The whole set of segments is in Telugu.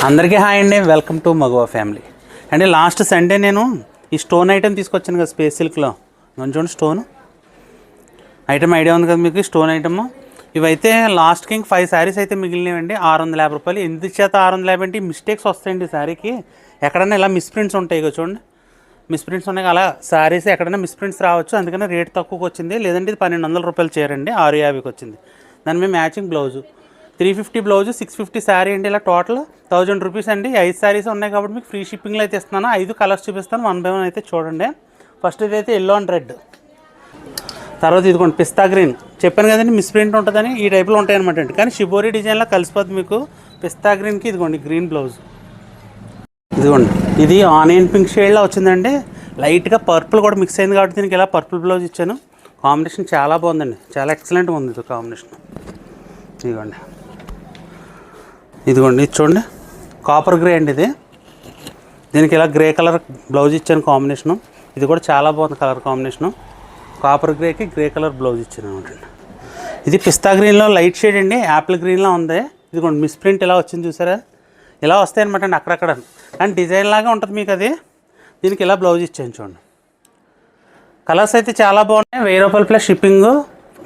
అందరికీ హాయ్ అండి, వెల్కమ్ టు మగువా ఫ్యామిలీ అండి. లాస్ట్ సండే నేను ఈ స్టోన్ ఐటెం తీసుకొచ్చాను కదా, స్పేస్ సిల్క్లో. చూడండి స్టోన్ ఐటెం ఐడియా ఉంది కదా మీకు, స్టోన్ ఐటమ్. ఇవైతే లాస్ట్కి ఇంక 5 శారీస్ అయితే మిగిలినవండి. 650 రూపాయలు. ఎందుకు చేత 650 అంటే మిస్టేక్స్ వస్తాయండి శారీకి. ఎక్కడన్నా ఇలా మిస్ప్రింట్స్ ఉంటాయి కదా చూడండి, మిస్ప్రింట్స్ ఉన్నాయి. అలా శారీస్ ఎక్కడైనా మిస్ప్రింట్స్ రావచ్చు, అందుకని రేట్ తక్కువకి వచ్చింది. లేదంటే ఇది 1200 రూపాయలు చేరండి, 650కి వచ్చింది. దాని మీద మ్యాచింగ్ బ్లౌజు 350 బ్లౌజు, 650 శారీ అండి. ఇలా టోటల్ 1000 రూపీస్ అండి. 5 శారీస్ ఉన్నాయి కాబట్టి మీకు ఫ్రీ షిప్పింగ్లో అయితే ఇస్తున్నాను. 5 కలర్స్ చూపిస్తాను, 1 బై 1 అయితే చూడండి. ఫస్ట్ ఇదైతే ఎల్లో అండ్ రెడ్, తర్వాత ఇదిగోండి పిస్తా గ్రీన్. చెప్పాను కదండి మిస్ప్రింట్ ఉంటుందని, ఈ టైప్లో ఉంటాయి అనమాట అండి. కానీ షిబోరి డిజైన్లో కలిసిపోద్ది మీకు. పిస్తా గ్రీన్కి ఇదిగోండి గ్రీన్ బ్లౌజ్. ఇదిగోండి ఇది ఆనియన్ పింక్ షేడ్లో వచ్చిందండి. లైట్గా పర్పుల్ కూడా మిక్స్ అయింది కాబట్టి దీనికి ఇలా పర్పుల్ బ్లౌజ్ ఇచ్చాను. కాంబినేషన్ చాలా బాగుందండి, చాలా ఎక్సలెంట్గా ఉంది ఇది కాంబినేషన్. ఇదిగోండి ఇది చూడండి కాపర్ గ్రే అండి ఇది. దీనికి ఇలా గ్రే కలర్ బ్లౌజ్ ఇచ్చాను కాంబినేషను. ఇది కూడా చాలా బాగుంది కలర్ కాంబినేషను. కాపర్ గ్రేకి గ్రే కలర్ బ్లౌజ్ ఇచ్చాను అనమాట. ఇది పిస్తా గ్రీన్లో లైట్ షేడ్ అండి, యాపిల్ గ్రీన్లో ఉంది. ఇదిగోండి మిస్ప్రింట్ ఇలా వచ్చింది చూసారా, ఇలా వస్తాయి అనమాట అండి అక్కడక్కడ. కానీ డిజైన్ లాగా ఉంటుంది మీకు అది. దీనికి ఇలా బ్లౌజ్ ఇచ్చాను చూడండి. కలర్స్ అయితే చాలా బాగున్నాయి. 1000 రూపాయలు ప్లస్ షిప్పింగ్.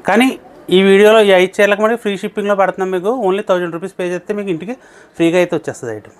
కానీ ఈ వీడియోలో ఈ 5 చీరలకు మనకి ఫ్రీ షిప్పింగ్లో పడుతున్నాం మీకు. ఓన్లీ 1000 రూపీస్ పే చేస్తే మీకు ఇంటికి ఫ్రీగా అయితే వచ్చేస్తుంది ఐటమ్.